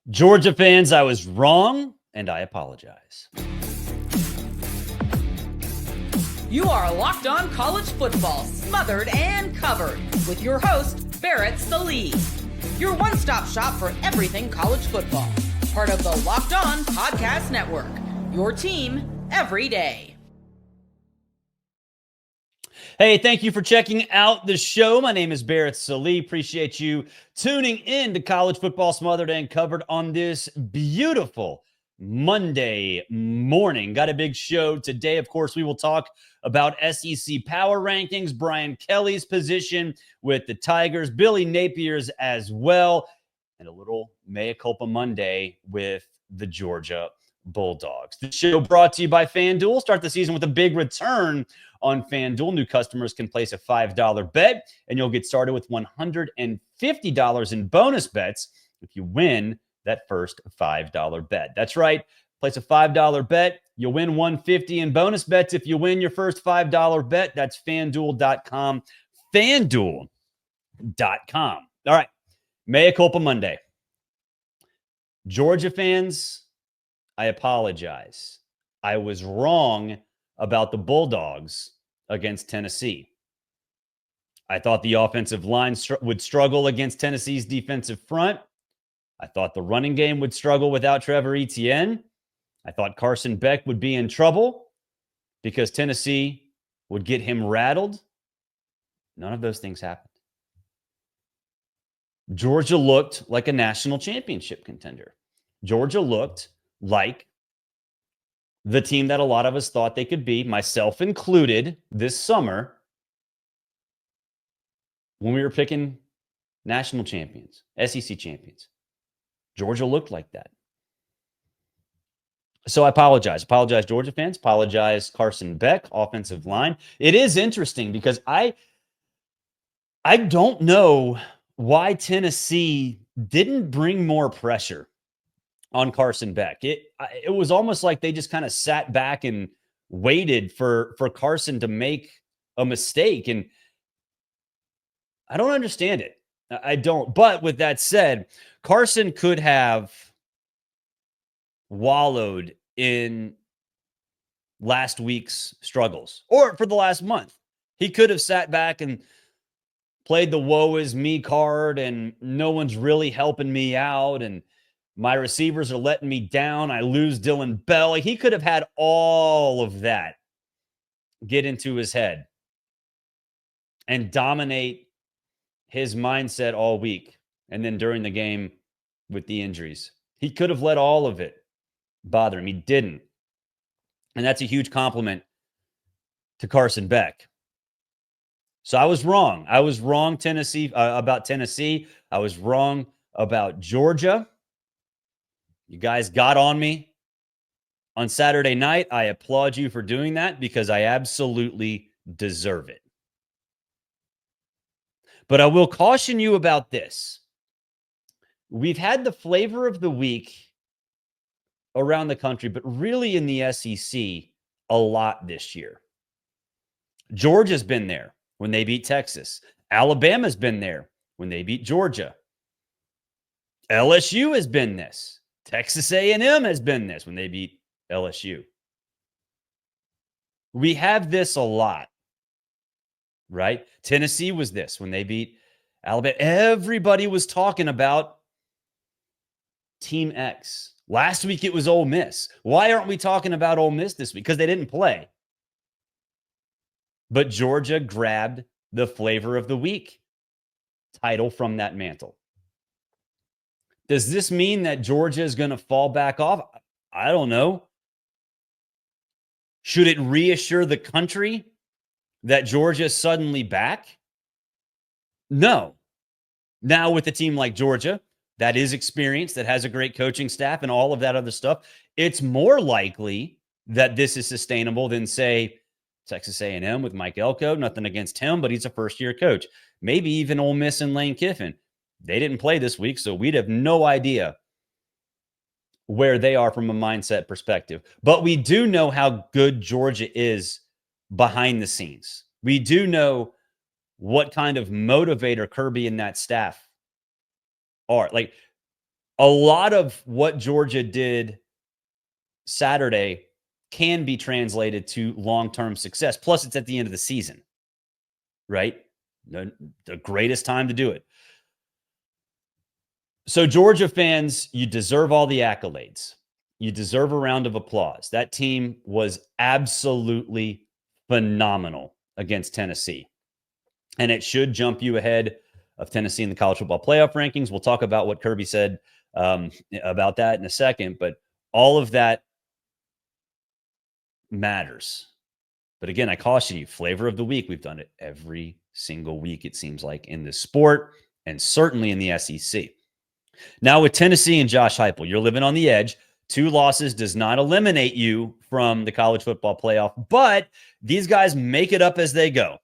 Georgia fans, I was wrong, and I apologize. You are Locked On College Football, smothered and covered, with your host, Barrett Sallee. Your one-stop shop for everything college football. Part of the Locked On Podcast Network. Your team every day. Hey, thank you for checking out the show. My name is Barrett Sallee. Appreciate you tuning in to College Football Smothered and Covered on this beautiful Monday morning. Got a big show today. Of course, we will talk about SEC power rankings, Brian Kelly's position with the Tigers, Billy Napier's as well, and a little Mea Culpa Monday with the Georgia Bulldogs. The show brought to you by FanDuel. Start the season with a big return on FanDuel. New customers can place a $5 bet, and you'll get started with $150 in bonus bets if you win that first $5 bet. That's right. Place a $5 bet. You'll win $150 in bonus bets if you win your first $5 bet. That's FanDuel.com. FanDuel.com. All right. Mea Culpa Monday. Georgia fans, I apologize. I was wrong about the Bulldogs against Tennessee. I thought the offensive line would struggle against Tennessee's defensive front. I thought the running game would struggle without Trevor Etienne. I thought Carson Beck would be in trouble because Tennessee would get him rattled. None of those things happened. Georgia looked like a national championship contender. Georgia looked like the team that a lot of us thought they could be, myself included, this summer when we were picking national champions, SEC champions. Georgia looked like that. So I apologize. Apologize, Georgia fans. Apologize, Carson Beck, offensive line. It is interesting because I don't know why Tennessee didn't bring more pressure on Carson Beck. It was almost like they just kind of sat back and waited for Carson to make a mistake. And I don't understand it. I don't. But with that said, Carson could have wallowed in last week's struggles or for the last month. He could have sat back and played the woe is me card and no one's really helping me out and my receivers are letting me down. I lose Dylan Bell. He could have had all of that get into his head and dominate his mindset all week. And then during the game with the injuries, he could have let all of it bother him. He didn't. And that's a huge compliment to Carson Beck. So I was wrong. I was wrong about Tennessee. I was wrong about Georgia. You guys got on me on Saturday night. I applaud you for doing that because I absolutely deserve it. But I will caution you about this. We've had the flavor of the week around the country, but really in the SEC a lot this year. Georgia's been there when they beat Texas. Alabama's been there when they beat Georgia. LSU has been this. Texas A&M has been this when they beat LSU. We have this a lot, right? Tennessee was this when they beat Alabama. Everybody was talking about Team X. Last week it was Ole Miss. Why aren't we talking about Ole Miss this week? Because they didn't play. But Georgia grabbed the flavor of the week title from that mantle. Does this mean that Georgia is going to fall back off? I don't know. Should it reassure the country that Georgia is suddenly back? No. Now with a team like Georgia, that is experienced, that has a great coaching staff and all of that other stuff, it's more likely that this is sustainable than, say, Texas A&M with Mike Elko. Nothing against him, but he's a first-year coach. Maybe even Ole Miss and Lane Kiffin. They didn't play this week, so we'd have no idea where they are from a mindset perspective. But we do know how good Georgia is behind the scenes. We do know what kind of motivator Kirby and that staff are. Like, a lot of what Georgia did Saturday can be translated to long-term success. Plus, it's at the end of the season, right? The greatest time to do it. So, Georgia fans, you deserve all the accolades. You deserve a round of applause. That team was absolutely phenomenal against Tennessee. And it should jump you ahead of Tennessee in the college football playoff rankings. We'll talk about what Kirby said about that in a second. But all of that matters. But again, I caution you, flavor of the week. We've done it every single week, it seems like, in this sport and certainly in the SEC. Now with Tennessee and Josh Heupel, you're living on the edge. 2 losses does not eliminate you from the college football playoff, but these guys make it up as they go.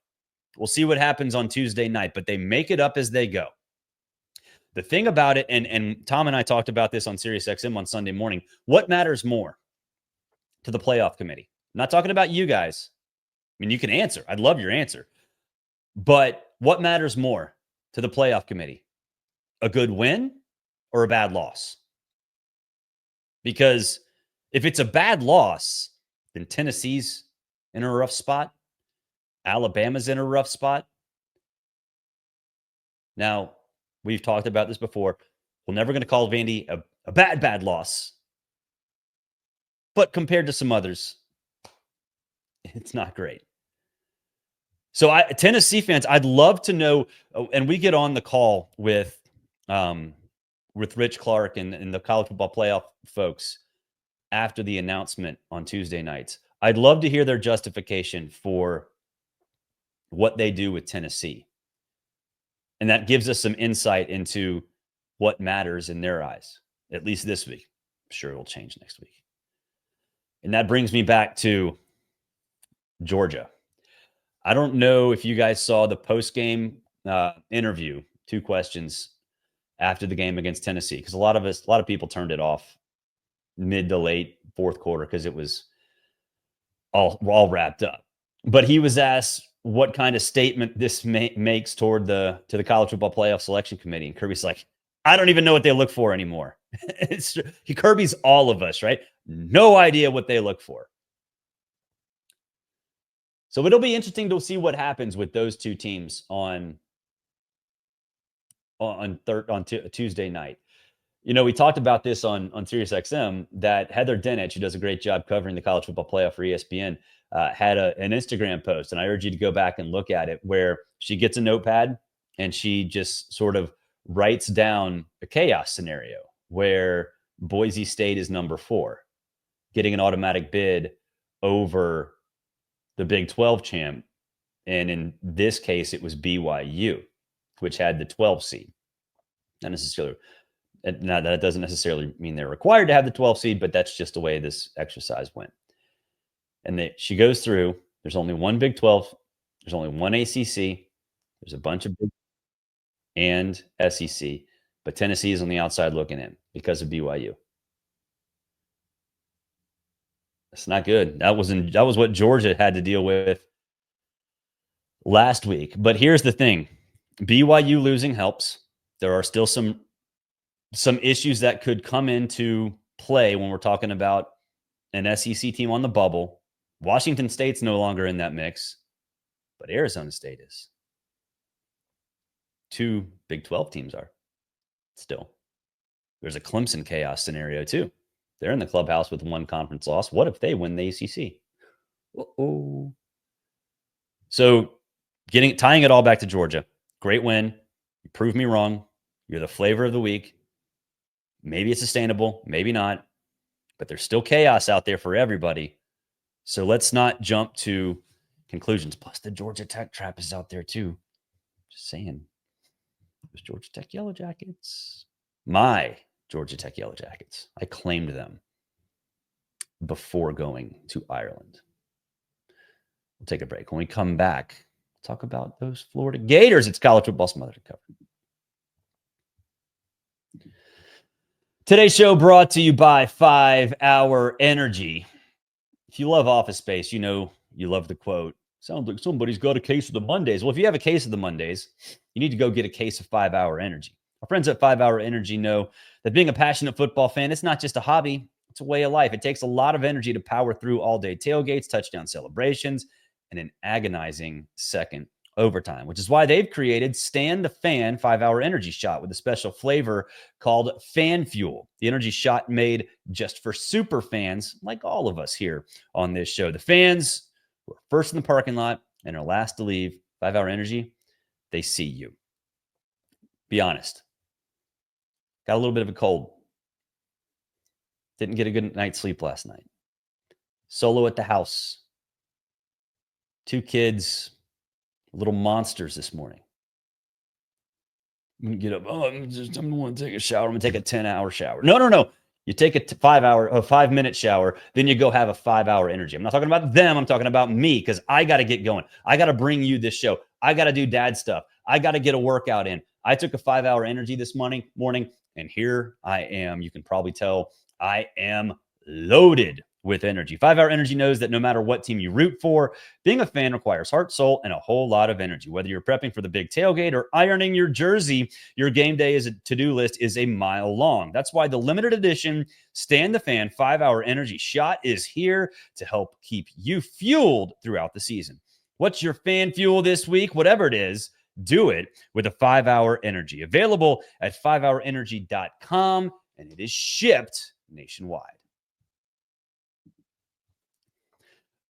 We'll see what happens on Tuesday night, but they make it up as they go. The thing about it, and Tom and I talked about this on SiriusXM on Sunday morning, what matters more to the playoff committee? I'm not talking about you guys. I mean, you can answer. I'd love your answer. But what matters more to the playoff committee? A good win or a bad loss? Because if it's a bad loss, then Tennessee's in a rough spot. Alabama's in a rough spot. Now, we've talked about this before. We're never going to call Vandy a bad loss. But compared to some others, it's not great. So Tennessee fans, I'd love to know, and we get on the call with Rich Clark and the college football playoff folks after the announcement on Tuesday nights. I'd love to hear their justification for what they do with Tennessee. And that gives us some insight into what matters in their eyes, at least this week. I'm sure it will change next week. And that brings me back to Georgia. I don't know if you guys saw the post-game interview, 2 questions after the game against Tennessee, because a lot of people turned it off mid to late fourth quarter because it was all wrapped up. But he was asked what kind of statement this makes toward to the college football playoff selection committee, and Kirby's like, I don't even know what they look for anymore. Kirby's all of us, right? No idea what they look for. So it'll be interesting to see what happens with those 2 teams on Tuesday night. You know, we talked about this on SiriusXM that Heather Dinich, who does a great job covering the college football playoff for ESPN, had an Instagram post, and I urge you to go back and look at it, where she gets a notepad and she just sort of writes down a chaos scenario where Boise State is number 4, getting an automatic bid over the Big 12 champ. And in this case, it was BYU, which had the 12 seed. Not necessarily. Now, that doesn't necessarily mean they're required to have the 12 seed, but that's just the way this exercise went. And she goes through, there's only one Big 12, there's only one ACC, there's a bunch of Big and SEC, but Tennessee is on the outside looking in because of BYU. That's not good. That was what Georgia had to deal with last week. But here's the thing. BYU losing helps. There are still some issues that could come into play when we're talking about an SEC team on the bubble. Washington State's no longer in that mix, but Arizona State is. 2 Big 12 teams are still. There's a Clemson chaos scenario too. They're in the clubhouse with 1 conference loss. What if they win the ACC? Uh-oh. So tying it all back to Georgia. Great win. You proved me wrong. You're the flavor of the week. Maybe it's sustainable, maybe not, but there's still chaos out there for everybody. So let's not jump to conclusions. Plus, the Georgia Tech trap is out there too. Just saying. It was Georgia Tech Yellow Jackets. My Georgia Tech Yellow Jackets. I claimed them before going to Ireland. We'll take a break. When we come back, talk about those Florida Gators. It's college football smothered and covered. Today's show brought to you by 5 Hour Energy. If you love Office Space, you know you love the quote, sounds like somebody's got a case of the Mondays. Well, if you have a case of the Mondays, you need to go get a case of 5 Hour Energy. Our friends at 5 Hour Energy know that being a passionate football fan, it's not just a hobby, it's a way of life. It takes a lot of energy to power through all-day tailgates, touchdown celebrations, and an agonizing second overtime, which is why they've created Stand the Fan 5 Hour Energy Shot with a special flavor called Fan Fuel. The energy shot made just for super fans like all of us here on this show. The fans who are first in the parking lot and are last to leave 5 Hour Energy, they see you. Be honest. Got a little bit of a cold. Didn't get a good night's sleep last night. Solo at the house. 2 kids, little monsters this morning. I'm going to get up. I'm going to want to take a shower. I'm going to take a 10-hour shower. No. You take a 5-minute shower, then you go have a 5-hour energy. I'm not talking about them. I'm talking about me because I got to get going. I got to bring you this show. I got to do dad stuff. I got to get a workout in. I took a 5-hour energy this morning, and here I am. You can probably tell I am loaded with energy. 5 Hour Energy knows that no matter what team you root for, being a fan requires heart, soul, and a whole lot of energy. Whether you're prepping for the big tailgate or ironing your jersey, your game day to-do list is a mile long. That's why the limited edition Stand the Fan 5 Hour Energy Shot is here to help keep you fueled throughout the season. What's your fan fuel this week? Whatever it is, do it with a 5 Hour Energy. Available at 5hourenergy.com, and it is shipped nationwide.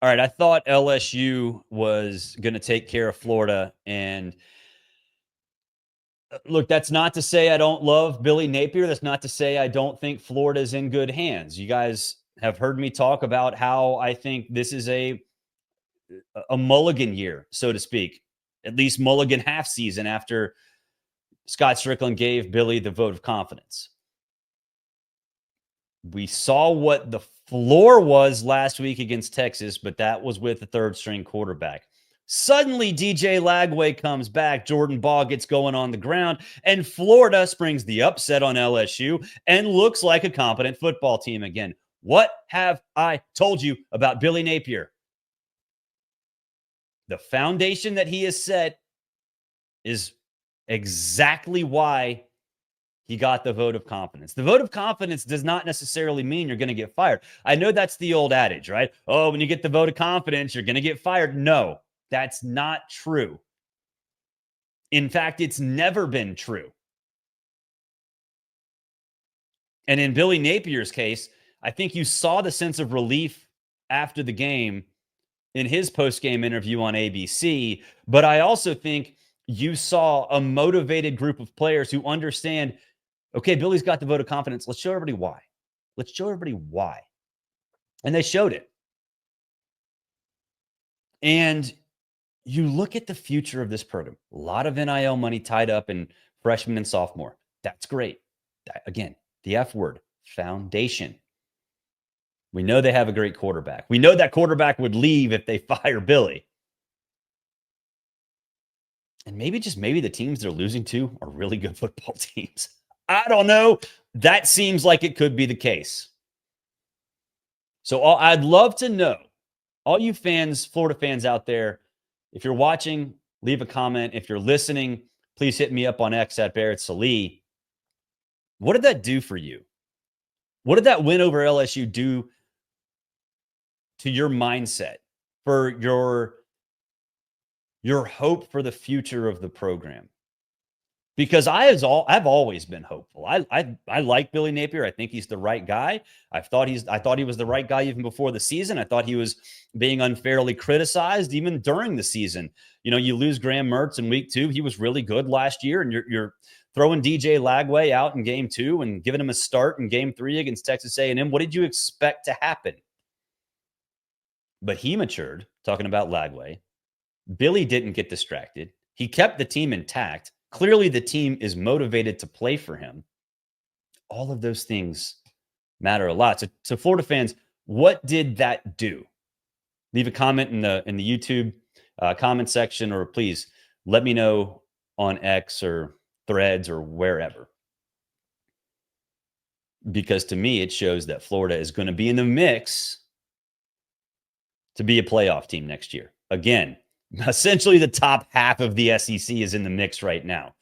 All right, I thought LSU was going to take care of Florida. And look, that's not to say I don't love Billy Napier. That's not to say I don't think Florida is in good hands. You guys have heard me talk about how I think this is a mulligan year, so to speak, at least mulligan half season after Scott Strickland gave Billy the vote of confidence. We saw what the floor was last week against Texas, but that was with the third-string quarterback. Suddenly, DJ Lagway comes back, Jordan Ball gets going on the ground, and Florida springs the upset on LSU and looks like a competent football team again. What have I told you about Billy Napier? The foundation that he has set is exactly why he got the vote of confidence. The vote of confidence does not necessarily mean you're going to get fired. I know that's the old adage, right? Oh, when you get the vote of confidence, you're going to get fired. No, that's not true. In fact, it's never been true. And in Billy Napier's case, I think you saw the sense of relief after the game in his post-game interview on ABC. But I also think you saw a motivated group of players who understand, okay, Billy's got the vote of confidence. Let's show everybody why. Let's show everybody why. And they showed it. And you look at the future of this program. A lot of NIL money tied up in freshman and sophomore. That's great. Again, the F word, foundation. We know they have a great quarterback. We know that quarterback would leave if they fire Billy. And maybe the teams they're losing to are really good football teams. I don't know. That seems like it could be the case. So I'd love to know, all you fans, Florida fans out there, if you're watching, leave a comment. If you're listening, please hit me up on X at Barrett Salee. What did that do for you? What did that win over LSU do to your mindset, for your hope for the future of the program? Because I've always been hopeful. I like Billy Napier. I think he's the right guy. I thought he was the right guy even before the season. I thought he was being unfairly criticized even during the season. You know, you lose Graham Mertz in week 2. He was really good last year, and you're throwing DJ Lagway out in game 2 and giving him a start in game 3 against Texas A&M. What did you expect to happen? But he matured, talking about Lagway. Billy didn't get distracted. He kept the team intact. Clearly, the team is motivated to play for him. All of those things matter a lot. So Florida fans, what did that do? Leave a comment in the YouTube comment section, or please let me know on X or Threads or wherever. Because to me, it shows that Florida is going to be in the mix to be a playoff team next year. Again, essentially the top half of the SEC is in the mix right now.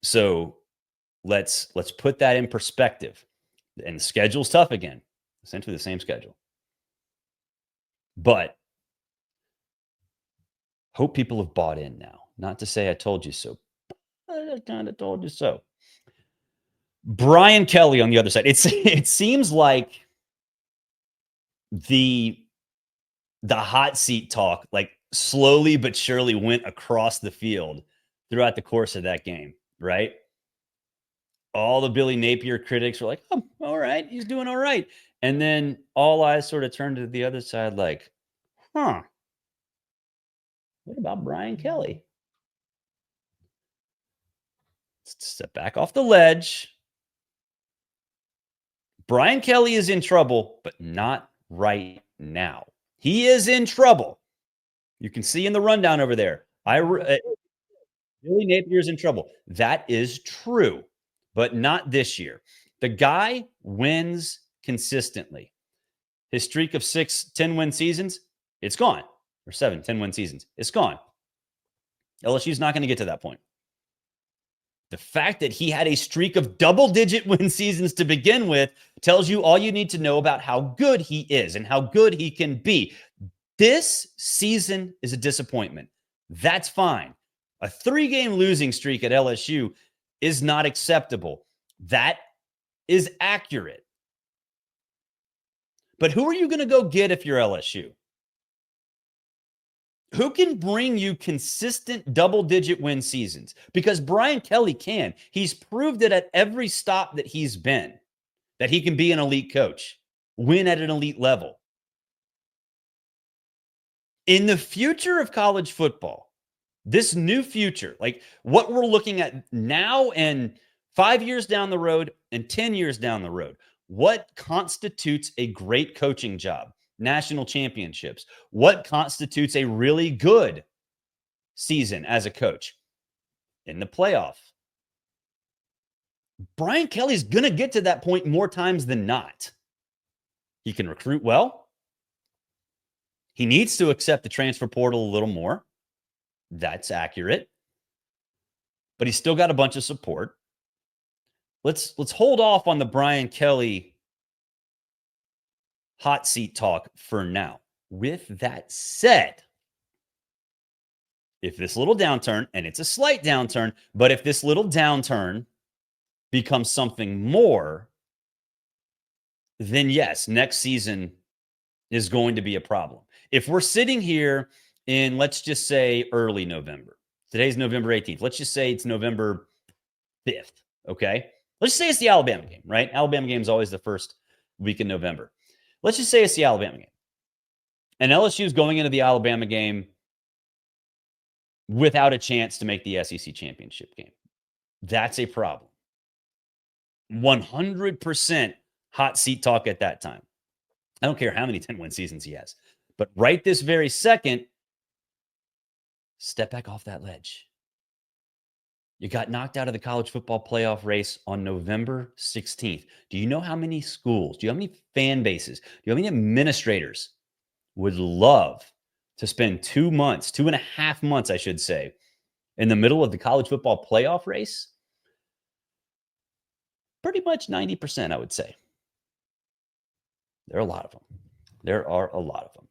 So let's put that in perspective. And the schedule's tough again. Essentially the same schedule. But hope people have bought in now. Not to say I told you so. I kind of told you so. Brian Kelly on the other side. It seems like the hot seat talk, like, slowly but surely went across the field throughout the course of that game, right? All the Billy Napier critics were like, oh, all right, he's doing all right. And then all eyes sort of turned to the other side like, what about Brian Kelly? Step back off the ledge. Brian Kelly is in trouble, but not right now. He is in trouble. You can see in the rundown over there. Billy Napier is in trouble. That is true, but not this year. The guy wins consistently. His streak of 6 10-win seasons, it's gone. Or 7 10-win seasons, it's gone. LSU's not going to get to that point. The fact that he had a streak of double-digit win seasons to begin with tells you all you need to know about how good he is and how good he can be. This season is a disappointment. That's fine. A 3-game losing streak at LSU is not acceptable. That is accurate. But who are you going to go get if you're LSU? Who can bring you consistent double-digit win seasons? Because Brian Kelly can. He's proved it at every stop that he's been, that he can be an elite coach, win at an elite level. In the future of college football, this new future, like what we're looking at now and 5 years down the road and 10 years down the road, what constitutes a great coaching job? National championships. What constitutes a really good season as a coach? In the playoff. Brian Kelly's going to get to that point more times than not. He can recruit well. He needs to accept the transfer portal a little more. That's accurate. But he's still got a bunch of support. Let's hold off on the Brian Kelly hot seat talk for now. With that said, if this little downturn, and it's a slight downturn, but if this little downturn becomes something more, then yes, next season is going to be a problem. If we're sitting here in, let's just say, early November, today's November 18th, let's just say it's November 5th, okay? Let's just say it's the Alabama game, right? Alabama game is always the first week in November. Let's just say it's the Alabama game. And LSU is going into the Alabama game without a chance to make the SEC championship game. That's a problem. 100% hot seat talk at that time. I don't care how many 10-win seasons he has. But right this very second, step back off that ledge. You got knocked out of the college football playoff race on November 16th. Do you know how many schools, do you know how many fan bases, do you know how many administrators would love to spend 2 months, 2.5 months, I should say, in the middle of the college football playoff race? Pretty much 90%, I would say. There are a lot of them. There are a lot of them.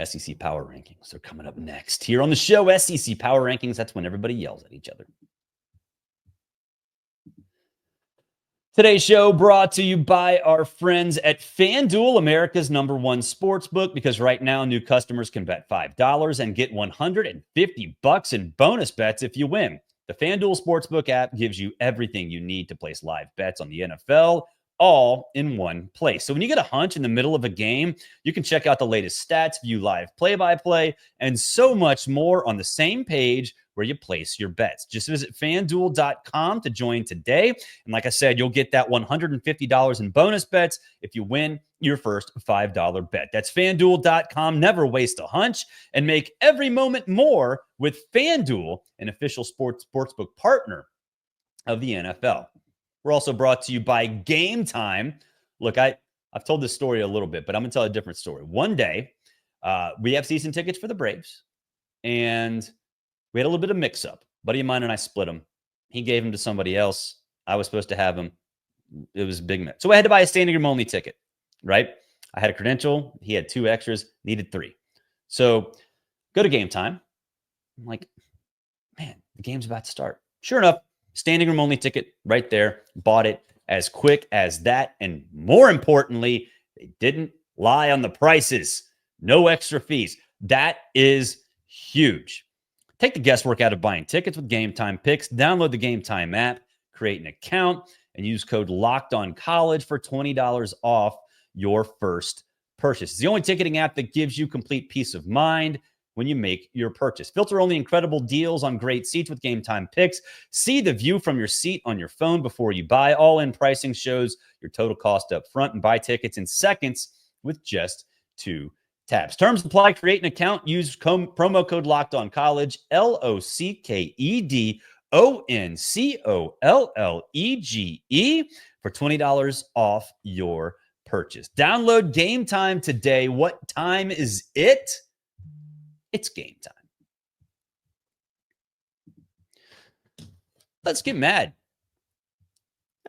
SEC Power Rankings are coming up next. Here on the show, SEC Power Rankings, that's when everybody yells at each other. Today's show brought to you by our friends at FanDuel, America's #1 sportsbook, because right now new customers can bet $5 and get $150 in bonus bets if you win. The FanDuel Sportsbook app gives you everything you need to place live bets on the NFL, all in one place. So when you get a hunch in the middle of a game, you can check out the latest stats, view live play-by-play, and so much more on the same page where you place your bets. Just visit FanDuel.com to join today. And like I said, you'll get that $150 in bonus bets if you win your first $5 bet. That's FanDuel.com. Never waste a hunch and make every moment more with FanDuel, an official sportsbook partner of the NFL. We're also brought to you by Game Time. Look, I've told this story a little bit, but I'm going to tell a different story. One day, we have season tickets for the Braves, and we had a little bit of mix-up. A buddy of mine and I split them, He gave them to somebody else. I was supposed to have them. It was a big mess. So I had to buy a standing room only ticket, right? I had a credential. He had 2 extras, needed 3. So go to game time. I'm like, man, the game's about to start. Sure enough, standing room only ticket right there. Bought it as quick as that. And more importantly, they didn't lie on the prices. No extra fees. That is huge. Take the guesswork out of buying tickets with Game Time Picks. Download the Game Time app, create an account, and use code LOCKEDONCollege for $20 off your first purchase. It's the only ticketing app that gives you complete peace of mind when you make your purchase. Filter only incredible deals on great seats with Game Time Picks. See the view from your seat on your phone before you buy. All-in pricing shows your total cost up front, and buy tickets in seconds with just 2 taps. Terms apply. Create an account. Use promo code LOCKEDONCollege, LOCKEDONCOLLEGE for $20 off your purchase. Download Game Time today. What time is it? It's game time. Let's get mad.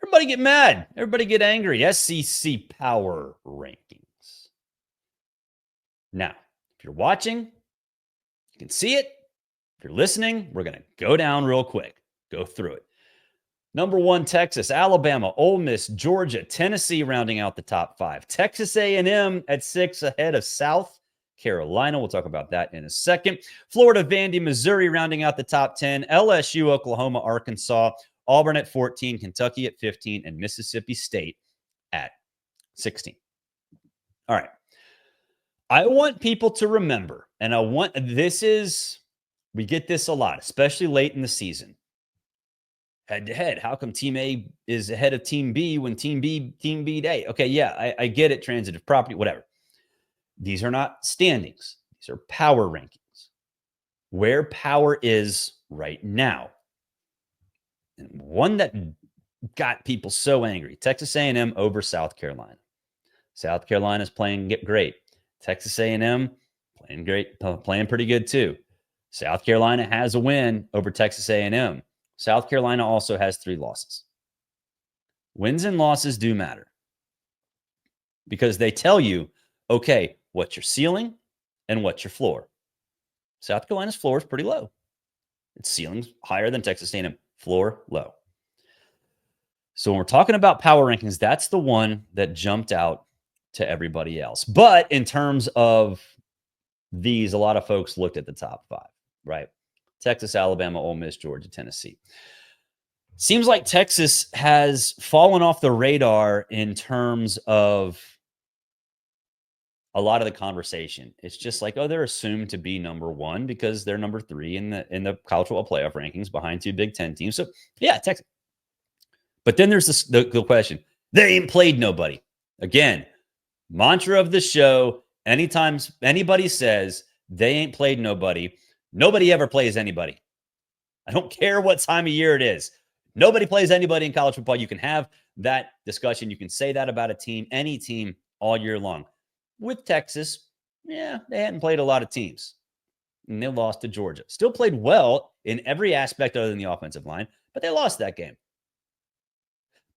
Everybody get mad. Everybody get angry. SEC Power Rankings. Now, if you're watching, you can see it. If you're listening, we're going to go down real quick. Go through it. Number 1, Texas, Alabama, Ole Miss, Georgia, Tennessee rounding out the top 5. Texas A&M at 6 ahead of South Carolina. We'll talk about that in a second. Florida, Vandy, Missouri rounding out the top 10. LSU, Oklahoma, Arkansas, Auburn at 14, Kentucky at 15, and Mississippi State at 16. All right. I want people to remember, and we get this a lot, especially late in the season. Head to head. How come Team A is ahead of Team B when Team B beat A? Okay, yeah, I get it. Transitive property, whatever. These are not standings. These are power rankings. Where power is right now. And one that got people so angry. Texas A&M over South Carolina. South Carolina's playing great. Texas A&M playing great, playing pretty good too. South Carolina has a win over Texas A&M. South Carolina also has 3 losses. Wins and losses do matter because they tell you, okay, what's your ceiling and what's your floor. South Carolina's floor is pretty low. Its ceiling's higher than Texas A&M. Floor low. So when we're talking about power rankings, that's the one that jumped out to everybody else. But in terms of these, a lot of folks looked at the top 5, right? Texas, Alabama, Ole Miss, Georgia, Tennessee. Seems like Texas has fallen off the radar in terms of a lot of the conversation. It's just like, oh, they're assumed to be number 1 because they're number 3 in the college football playoff rankings behind 2 Big Ten teams. So yeah, Texas. But then there's the question. They ain't played nobody. Again, mantra of the show. Anytime anybody says they ain't played nobody, nobody ever plays anybody. I don't care what time of year it is. Nobody plays anybody in college football. You can have that discussion. You can say that about a team, any team, all year long. With Texas, yeah, they hadn't played a lot of teams. And they lost to Georgia. Still played well in every aspect other than the offensive line, but they lost that game.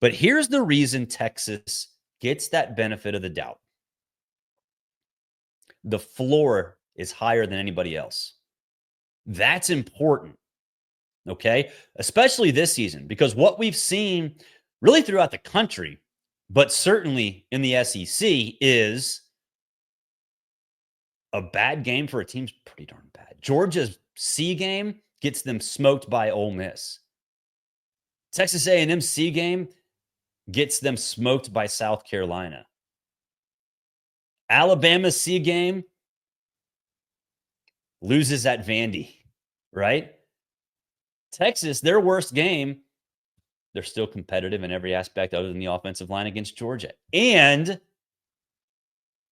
But here's the reason Texas gets that benefit of the doubt. The floor is higher than anybody else. That's important, okay? Especially this season, because what we've seen really throughout the country, but certainly in the SEC, is a bad game for a team's pretty darn bad. Georgia's C game gets them smoked by Ole Miss. Texas A&M C game gets them smoked by South Carolina. Alabama's C game loses at Vandy, right? Texas, their worst game, they're still competitive in every aspect other than the offensive line against Georgia. And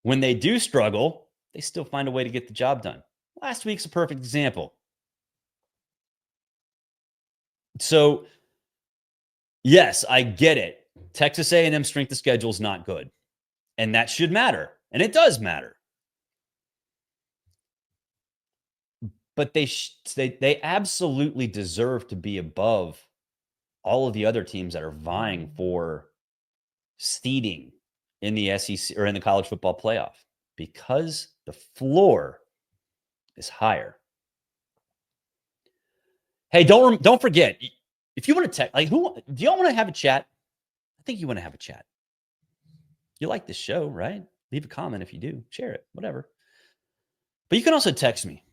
when they do struggle, they still find a way to get the job done. Last week's a perfect example. So, yes, I get it. Texas A&M strength of schedule is not good. And that should matter. And it does matter. But they absolutely deserve to be above all of the other teams that are vying for seeding in the SEC or in the college football playoff, because the floor is higher. Hey, don't forget, if you want to text, do y'all want to have a chat? I think you want to have a chat. You like this show, right? Leave a comment if you do. Share it, whatever. But you can also text me.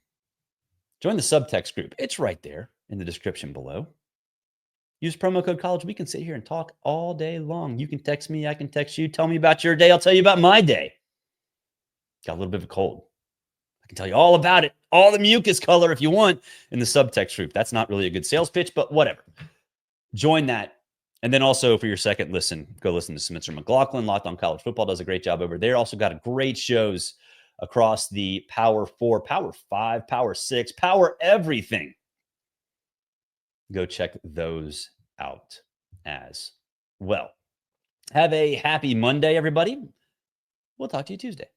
Join the subtext group. It's right there in the description below. Use promo code college. We can sit here and talk all day long. You can text me. I can text you. Tell me about your day. I'll tell you about my day. Got a little bit of a cold. I can tell you all about it. All the mucus color if you want in the subtext group. That's not really a good sales pitch, but whatever. Join that. And then also for your second listen, go listen to Spencer McLaughlin. Locked on College Football does a great job over there. Also got great shows across the Power 4, Power 5, Power 6, Power everything. Go check those out as well. Have a happy Monday, everybody. We'll talk to you Tuesday.